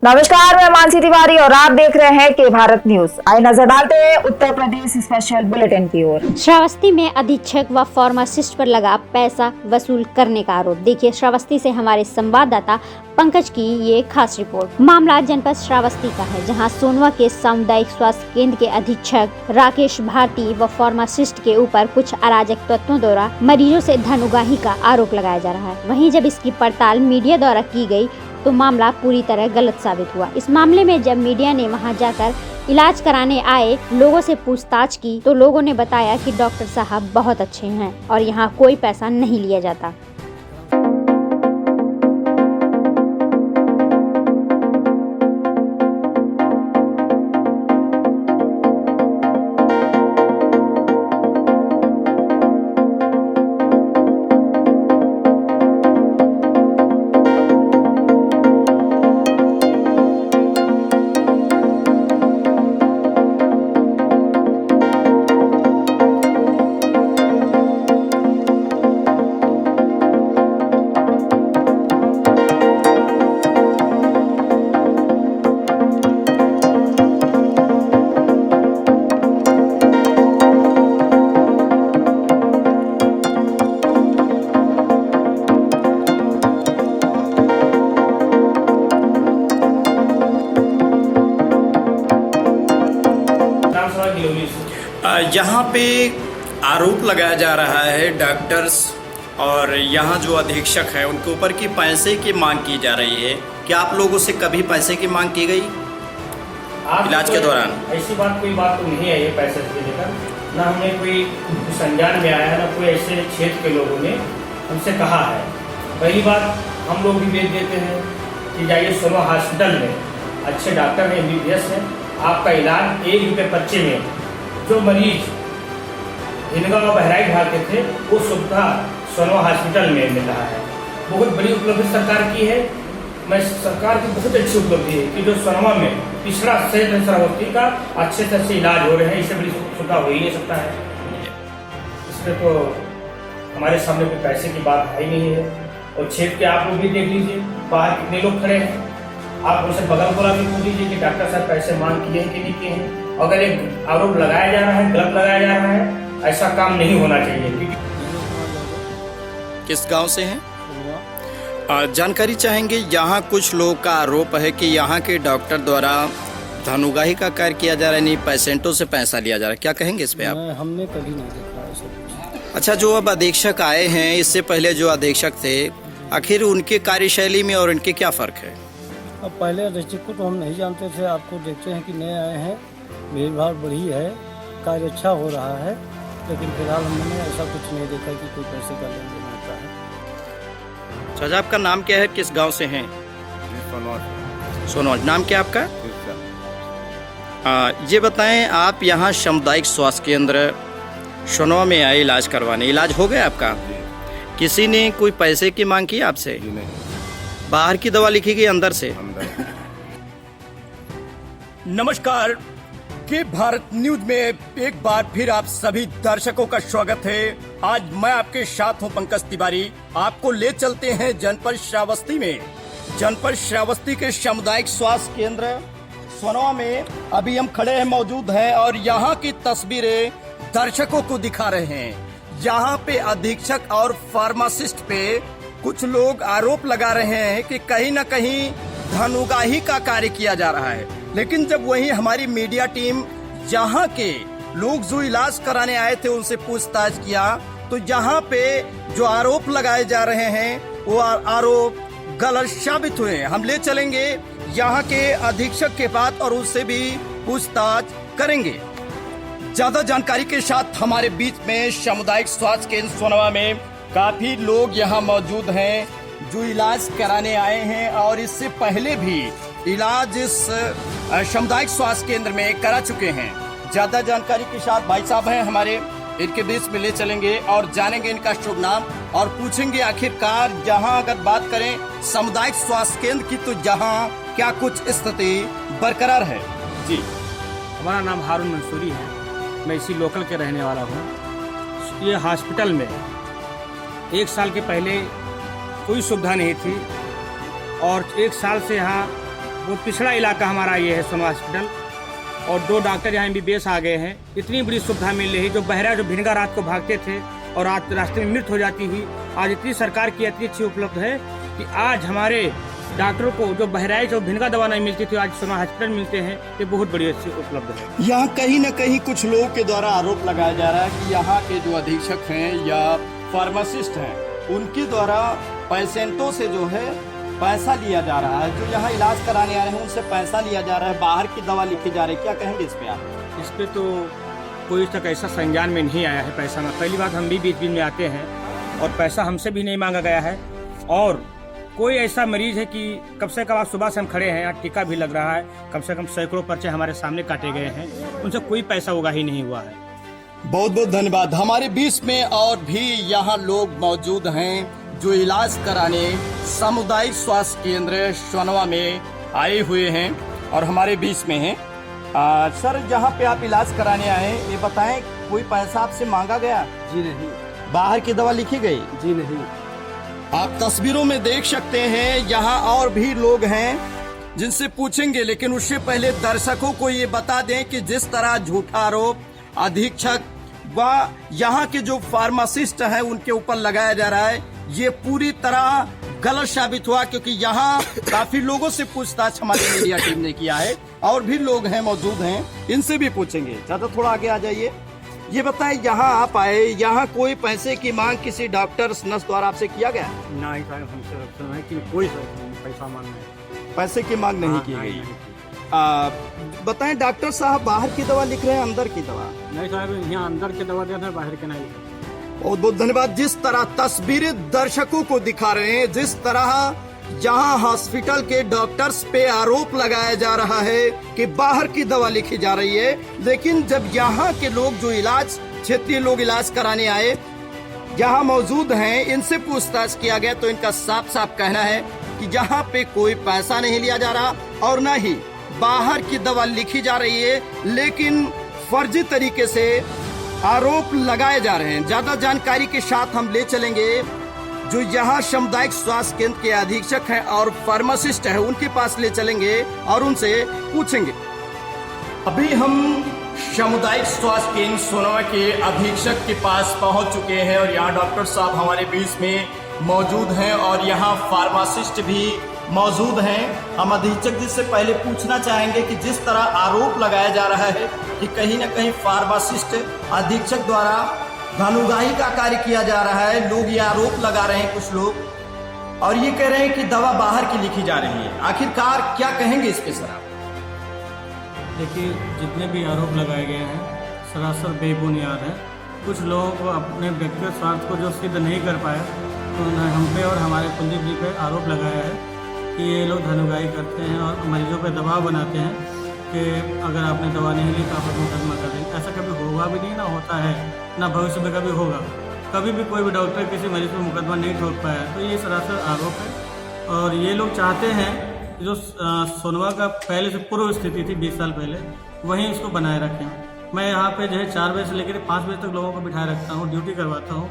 नमस्कार, मैं मानसी तिवारी और आप देख रहे हैं के भारत न्यूज। आइए नजर डालते हैं उत्तर प्रदेश स्पेशल बुलेटिन की ओर। श्रावस्ती में अधीक्षक व फार्मासिस्ट पर लगा पैसा वसूल करने का आरोप। देखिए श्रावस्ती से हमारे संवाददाता पंकज की ये खास रिपोर्ट। मामला जनपद श्रावस्ती का है, जहां सोनवा के सामुदायिक स्वास्थ्य केंद्र के अधीक्षक राकेश भारती व फार्मासिस्ट के ऊपर कुछ अराजक तत्वों द्वारा मरीजों से धन उगाही का आरोप लगाया जा रहा है। वहीं जब इसकी पड़ताल मीडिया द्वारा की गई तो मामला पूरी तरह गलत साबित हुआ। इस मामले में जब मीडिया ने वहां जाकर इलाज कराने आए लोगों से पूछताछ की तो लोगों ने बताया कि डॉक्टर साहब बहुत अच्छे हैं और यहां कोई पैसा नहीं लिया जाता। यहाँ पे आरोप लगाया जा रहा है डॉक्टर्स और यहाँ जो अधीक्षक है उनके ऊपर कि पैसे की मांग की जा रही है। क्या आप लोगों से कभी पैसे की मांग की गई इलाज के दौरान? ऐसी कोई बात तो नहीं आई है पैसे से लेकर, ना हमें कोई संज्ञान में आया है, ना कोई ऐसे क्षेत्र के लोगों ने हमसे कहा है। पहली बात हम लोग भी भेज देते हैं कि जाइए सोनवा हॉस्पिटल में, अच्छे डॉक्टर हैं, MBBS हैं, आपका इलाज 1 रुपये पर्चे में। जो मरीज हिनगांव और बहराइच भागते थे वो सुविधा सोनवा हॉस्पिटल में मिल रहा है। बहुत बड़ी उपलब्धि सरकार की है। मैं सरकार की बहुत अच्छी उपलब्धि है कि जो सोनवा में पिछड़ा क्षेत्र श्रावस्ती का अच्छे तरह से इलाज हो रहे हैं। इससे बड़ी सुविधा हो ही नहीं सकता है। इसमें तो हमारे सामने कोई पैसे की बात आई नहीं है। और क्षेत्र के आप लोग भी देख लीजिए, बाहर कितने लोग खड़े हैं। आप उनसे बगल बोला भी पूछ लीजिए कि डॉक्टर साहब पैसे मांग किए हैं कि नहीं किए हैं। अगर एक आरोप लगाया जा रहा है, गलत लगाया जा रहा है, ऐसा काम नहीं होना चाहिए। किस गांव से हैं? जानकारी चाहेंगे। यहाँ कुछ लोगों का आरोप है कि यहाँ के डॉक्टर द्वारा धन उगाही का कार्य किया जा रहा है, नहीं पेशेंटों से पैसा लिया जा रहा है। क्या कहेंगे इस पे आप? हमने कभी नहीं देखा ऐसा कुछ। अच्छा, जो अब अधीक्षक आए हैं, इससे पहले जो अधीक्षक थे, आखिर उनके कार्यशैली में और इनके क्या फर्क है? अब पहले अधीक्षक को तो हम नहीं जानते थे। आपको देखते हैं कि नए आए हैं, भीड़ भाड़ बढ़ी है, कार्य अच्छा हो रहा है, लेकिन फिलहाल हमने ऐसा कुछ नहीं देखा कि कोई पैसे का लेन देन होता है। चाचा, आपका नाम क्या है? किस गांव से हैं? सोनौज। नाम क्या आपका? ये बताएं, आप यहाँ सामुदायिक स्वास्थ्य केंद्र सोनवा में आए इलाज करवाने। इलाज हो गया आपका? किसी ने कोई पैसे की मांग की आपसे? बाहर की दवा लिखी गई अंदर से? नमस्कार, के भारत न्यूज में एक बार फिर आप सभी दर्शकों का स्वागत है। आज मैं आपके साथ हूं पंकज तिवारी। आपको ले चलते हैं जनपद श्रावस्ती में। जनपद श्रावस्ती के सामुदायिक स्वास्थ्य केंद्र सोनवा में अभी हम खड़े हैं, मौजूद हैं और यहाँ की तस्वीरें दर्शकों को दिखा रहे हैं। यहाँ पे अधीक्षक और फार्मासिस्ट पे कुछ लोग आरोप लगा रहे हैं कि कहीं न कहीं धन उगाही का कार्य किया जा रहा है। लेकिन जब वही हमारी मीडिया टीम यहाँ के लोग जो इलाज कराने आए थे उनसे पूछताछ किया तो यहाँ पे जो आरोप लगाए जा रहे हैं वो आरोप गलत साबित हुए। हम ले चलेंगे यहाँ के अधीक्षक के पास और उससे भी पूछताछ करेंगे। ज्यादा जानकारी के साथ हमारे बीच में सामुदायिक स्वास्थ्य केंद्र सोनवा में काफी लोग यहाँ मौजूद हैं जो इलाज कराने आए हैं और इससे पहले भी इलाज इस सामुदायिक स्वास्थ्य केंद्र में करा चुके हैं। ज्यादा जानकारी के साथ भाई साहब हैं हमारे, इनके बीच में ले चलेंगे और जानेंगे इनका शुभ नाम और पूछेंगे आखिरकार जहां अगर बात करें सामुदायिक स्वास्थ्य केंद्र की तो जहां क्या कुछ स्थिति बरकरार है। जी, हमारा नाम हारून मंसूरी है, मैं इसी लोकल के रहने वाला हूँ। ये हॉस्पिटल में 1 साल के पहले कोई सुविधा नहीं थी और 1 साल से यहाँ बहुत पिछड़ा इलाका हमारा ये है सोनवा हॉस्पिटल, और 2 डॉक्टर यहाँ MBBS आ गए हैं। इतनी बड़ी सुविधा मिल रही, जो बहरा जो भिनगा रात को भागते थे और आज रास्ते में मृत्यु हो जाती हुई, आज इतनी सरकार की इतनी अच्छी उपलब्ध है कि आज हमारे डॉक्टरों को जो बहराइच और भिनगा दवा नहीं मिलती थी, आज सोनवा हॉस्पिटल मिलते हैं। ये बहुत बड़ी अच्छी उपलब्ध है। यहाँ कहीं न कहीं कुछ लोगों के द्वारा आरोप लगाया जा रहा है कि यहाँ के जो अधीक्षक हैं या फार्मासिस्ट हैं, उनके द्वारा पेशेंटों से जो है पैसा लिया जा रहा है। जो यहाँ इलाज कराने आ रहे हैं उनसे पैसा लिया जा रहा है, बाहर की दवा लिखी जा रही है। क्या कहेंगे इस पे आप? इस पे तो कोई तक ऐसा संज्ञान में नहीं आया है पैसा में। पहली बात, हम भी बीच बीच में आते हैं और पैसा हमसे भी नहीं मांगा गया है। और कोई ऐसा मरीज है कि कब से कब, आप सुबह से हम खड़े हैं, यहाँ टीका भी लग रहा है, कम से कम सैकड़ों पर्चे हमारे सामने काटे गए हैं, उनसे कोई पैसा होगा ही नहीं हुआ है। बहुत बहुत धन्यवाद। हमारे बीच में और भी यहाँ लोग मौजूद हैं जो इलाज कराने सामुदायिक स्वास्थ्य केंद्र सोनवा में आए हुए हैं और हमारे बीच में हैं। सर, जहाँ पे आप इलाज कराने आए, ये बताएं, कोई पैसा आपसे मांगा गया? जी नहीं। बाहर की दवा लिखी गई? जी नहीं। आप तस्वीरों में देख सकते हैं, यहाँ और भी लोग हैं जिनसे पूछेंगे, लेकिन उससे पहले दर्शकों को ये बता दें कि जिस तरह झूठा आरोप अधीक्षक व यहाँ के जो फार्मासिस्ट हैं उनके ऊपर लगाया जा रहा है, ये पूरी तरह गलत साबित हुआ। क्योंकि यहाँ काफी लोगों से पूछताछ हमारी मीडिया टीम ने किया है, और भी लोग हैं मौजूद हैं, इनसे भी पूछेंगे। चाचा थोड़ा आगे आ जाइए। ये बताएं, यहाँ आप आए, यहाँ कोई पैसे की मांग किसी डॉक्टर नर्स द्वारा आपसे किया गया? नहीं साहब, हमसे सुना है कि कोई पैसा मांगना, पैसे की मांग नहीं की गई। बताएं डॉक्टर साहब, बाहर की दवा लिख रहे हैं, अंदर की दवा? नहीं साहब, यहाँ अंदर की दवा देते हैं, बाहर के नहीं। बहुत बहुत धन्यवाद। जिस तरह तस्वीरें दर्शकों को दिखा रहे हैं, जिस तरह जहां हॉस्पिटल के डॉक्टर्स पे आरोप लगाया जा रहा है कि बाहर की दवा लिखी जा रही है, लेकिन जब यहाँ के लोग जो इलाज, क्षेत्रीय लोग इलाज कराने आए, यहाँ मौजूद हैं, इनसे पूछताछ किया गया तो इनका साफ साफ कहना है कि यहाँ पे कोई पैसा नहीं लिया जा रहा और न ही बाहर की दवा लिखी जा रही है, लेकिन फर्जी तरीके से आरोप लगाए जा रहे हैं। ज्यादा जानकारी के साथ हम ले चलेंगे जो यहाँ सामुदायिक स्वास्थ्य केंद्र के अधीक्षक हैं और फार्मासिस्ट हैं, उनके पास ले चलेंगे और उनसे पूछेंगे। अभी हम सामुदायिक स्वास्थ्य केंद्र सोनवा के अधीक्षक के पास पहुंच चुके हैं और यहाँ डॉक्टर साहब हमारे बीच में मौजूद हैं और यहाँ फार्मासिस्ट भी मौजूद हैं। हम अधीक्षक जी से पहले पूछना चाहेंगे कि जिस तरह आरोप लगाया जा रहा है कि कहीं न कहीं फार्मासिस्ट अधीक्षक द्वारा धनुगाही का कार्य किया जा रहा है, लोग ये आरोप लगा रहे हैं कुछ लोग, और ये कह रहे हैं कि दवा बाहर की लिखी जा रही है। आखिरकार क्या कहेंगे इस पे सर आप? देखिए, जितने भी आरोप लगाए गए हैं सरासर बेबुनियाद है। कुछ लोगों को अपने व्यक्तिगत स्वार्थ को जो सिद्ध नहीं कर पाया, तो उन्होंने हम पे और हमारे कुलदीप जी पे आरोप लगाया है कि ये लोग धनुगाही करते हैं और मरीजों पे दबाव बनाते हैं कि अगर आपने दवा नहीं ली तो आप मुकदमा कर देंगे। ऐसा कभी होगा भी नहीं, ना होता है, ना भविष्य में कभी होगा। कभी भी कोई भी डॉक्टर किसी मरीज पर मुकदमा नहीं ठोक पाया, तो ये सरासर आरोप है। और ये लोग चाहते हैं जो सोनवा का पहले से पूर्व स्थिति थी 20 साल पहले, वहीं इसको बनाए रखें। मैं यहाँ पे जो है 4 बजे से लेकर 5 बजे तक लोगों को बिठाए रखता हूँ, ड्यूटी करवाता हूँ।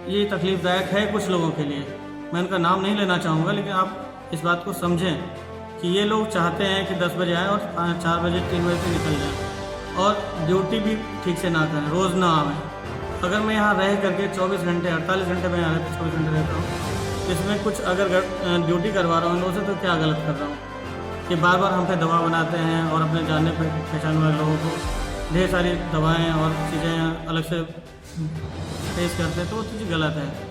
ये तकलीफदायक है कुछ लोगों के लिए, मैं उनका नाम नहीं लेना चाहूँगा, लेकिन आप इस बात को समझें कि ये लोग चाहते हैं कि 10 बजे आए और 4 बजे 3 बजे से निकल जाएँ और ड्यूटी भी ठीक से ना करें, रोज़ ना आवें। अगर मैं यहाँ रह करके 24 घंटे 48 घंटे में यहाँ 24 घंटे रहता हूँ, इसमें कुछ अगर ड्यूटी करवा रहा हूँ इन लोगों से, तो क्या गलत कर रहा हूँ कि बार बार हम पे दवा बनाते हैं और अपने जानने पहचान वाले लोगों को ढेर सारी दवाएँ और चीज़ें अलग से पेश करते हैं, तो वो चीज़ गलत है।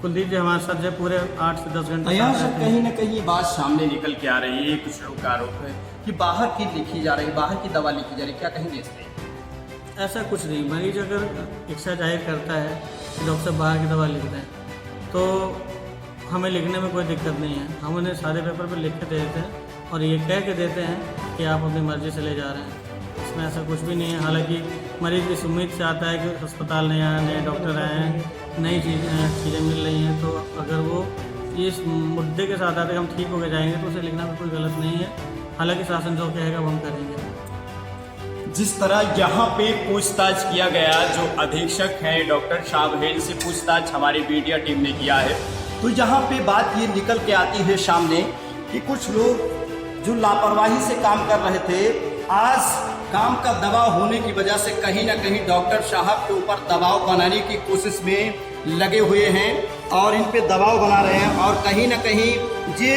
कुलदीप जी हमारे साथ जो पूरे 8 से 10 घंटे यहाँ से कहीं न कहीं बात सामने निकल के आ रही है। कुछ लोग का आरोप है कि बाहर की लिखी जा रही, बाहर की दवा लिखी जा रही, क्या कहेंगे इस पर? ऐसा कुछ नहीं। मरीज अगर इच्छा जाहिर करता है कि डॉक्टर साहब बाहर की दवा लिख दें, तो हमें लिखने में कोई दिक्कत नहीं है। हम उन्हें सारे पेपर पर लिख के दे देते हैं और ये कह के देते हैं कि आप अपनी मर्ज़ी से ले जा रहे हैं। इसमें ऐसा कुछ भी नहीं है। हालांकि मरीज़ इस उम्मीद से आता है कि अस्पताल नया आया, नए डॉक्टर आए हैं, नई चीज़ें मिल रही हैं, तो अगर वो इस मुद्दे के साथ आते हम ठीक होकर जाएंगे तो उसे लिखना में कोई गलत नहीं है। हालांकि शासन जो कहेगा वो हम करेंगे। जिस तरह यहाँ पे पूछताछ किया गया, जो अधीक्षक हैं डॉक्टर साहब हैं, इनसे पूछताछ हमारी मीडिया टीम ने किया है, तो यहाँ पे बात ये निकल के आती है सामने कि कुछ लोग जो लापरवाही से काम कर रहे थे, आज काम का दबाव होने की वजह से कहीं ना कहीं डॉक्टर साहब के ऊपर दबाव बनाने की कोशिश में लगे हुए हैं और इन पे दबाव बना रहे हैं और कहीं ना कहीं ये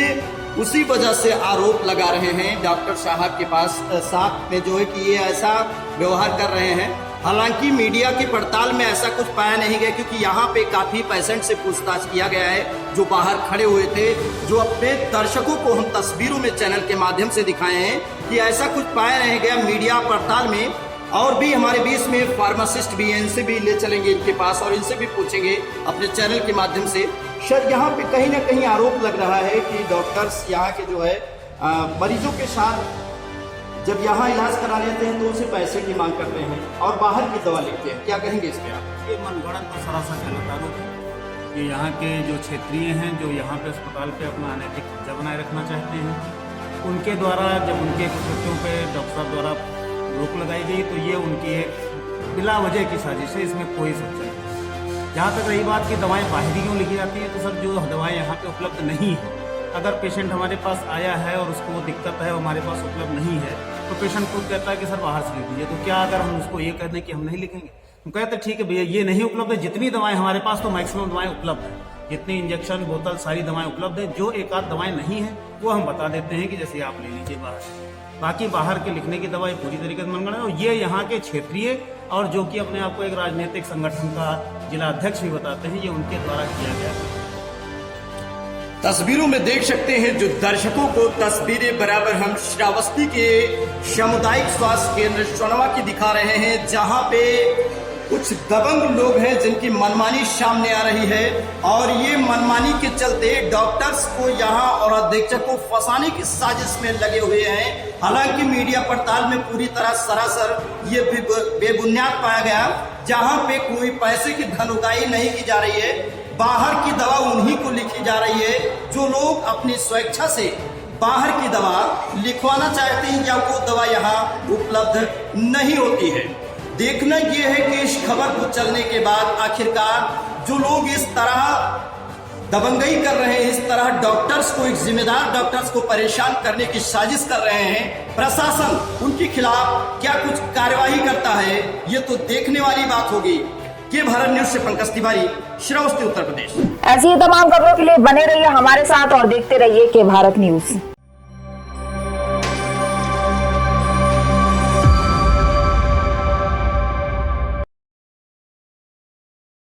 उसी वजह से आरोप लगा रहे हैं डॉक्टर साहब के पास साथ में जो है कि ये ऐसा व्यवहार कर रहे हैं। हालांकि मीडिया की पड़ताल में ऐसा कुछ पाया नहीं गया, क्योंकि यहाँ पे काफ़ी पेशेंट से पूछताछ किया गया है जो बाहर खड़े हुए थे, जो अपने दर्शकों को हम तस्वीरों में चैनल के माध्यम से दिखाए हैं कि ऐसा कुछ पाया नहीं गया मीडिया पड़ताल में। और भी हमारे बीच में फार्मासिस्ट भी हैं, इनसे भी ले चलेंगे इनके पास और इनसे भी पूछेंगे अपने चैनल के माध्यम से। शायद यहाँ पे कहीं ना कहीं आरोप लग रहा है कि डॉक्टर्स यहाँ के जो है मरीजों के साथ जब यहाँ इलाज करा लेते हैं तो उनसे पैसे की मांग करते हैं और बाहर की दवा लिखते हैं। क्या कहेंगे इस पे आप? ये मनगढ़ंत और सरासर गलत आरोप है कि यहाँ के जो क्षेत्रीय हैं जो यहाँ पे अस्पताल पे अपना अनैतिक कब्जा बनाए रखना चाहते हैं, उनके द्वारा जब उनके कृत्यों पे डॉक्टर साहब द्वारा रोक लगाई गई तो ये उनकी एक बिला वजह की साजिश है, इसमें कोई सच्चाई नहीं। जहाँ तक रही बात की दवाएँ बाहरी क्यों लिखी जाती है, तो सर जो दवाएँ यहाँ पे उपलब्ध नहीं है, अगर पेशेंट हमारे पास आया है और उसको वो दिक्कत है हमारे पास उपलब्ध नहीं है तो पेशेंट खुद कहता है कि सर बाहर से लिख दीजिए। तो क्या अगर हम उसको ये कह दें कि हम नहीं लिखेंगे? हम कहते हैं ठीक है भैया ये नहीं उपलब्ध है, जितनी दवाएं हमारे पास तो मैक्सिमम दवाएं उपलब्ध है, जितनी इंजेक्शन बोतल सारी दवाएं उपलब्ध है। जो एक आध दवाएं नहीं है वो हम बता देते हैं कि जैसे आप ले लीजिए बाहर। बाकी बाहर के लिखने की दवाएं पूरी तरीके से मनगढ़ंत है और ये यहाँ के क्षेत्रीय और जो कि अपने आप को एक राजनीतिक संगठन का जिला अध्यक्ष भी बताते हैं, ये उनके द्वारा किया गया है। तस्वीरों में देख सकते हैं जो दर्शकों को तस्वीरें बराबर हम श्रावस्ती के सामुदायिक स्वास्थ्य केंद्र सोनवा की दिखा रहे हैं, जहां पे कुछ दबंग लोग हैं जिनकी मनमानी सामने आ रही है और ये मनमानी के चलते डॉक्टर्स को यहाँ और अधीक्षक को फंसाने की साजिश में लगे हुए हैं। हालांकि मीडिया पड़ताल में पूरी तरह सरासर ये बेबुनियाद पाया गया, जहाँ पे कोई पैसे की धन उगाही नहीं की जा रही है। बाहर की दवा उन्हीं को लिखी जा रही है जो लोग अपनी स्वेच्छा से बाहर की दवा लिखवाना चाहते हैं या वो दवा यहाँ उपलब्ध नहीं होती है। देखना ये है कि इस खबर को चलने के बाद आखिरकार जो लोग इस तरह दबंगई कर रहे हैं, इस तरह डॉक्टर्स को, एक जिम्मेदार डॉक्टर्स को परेशान करने की साजिश कर रहे हैं, प्रशासन उनके खिलाफ क्या कुछ कार्यवाही करता है, ये तो देखने वाली बात होगी। के भारत न्यूज से पंकज तिवारी, श्रावस्ती, उत्तर प्रदेश। ऐसी ही तमाम खबरों के लिए बने रहिए हमारे साथ और देखते रहिए के भारत न्यूज।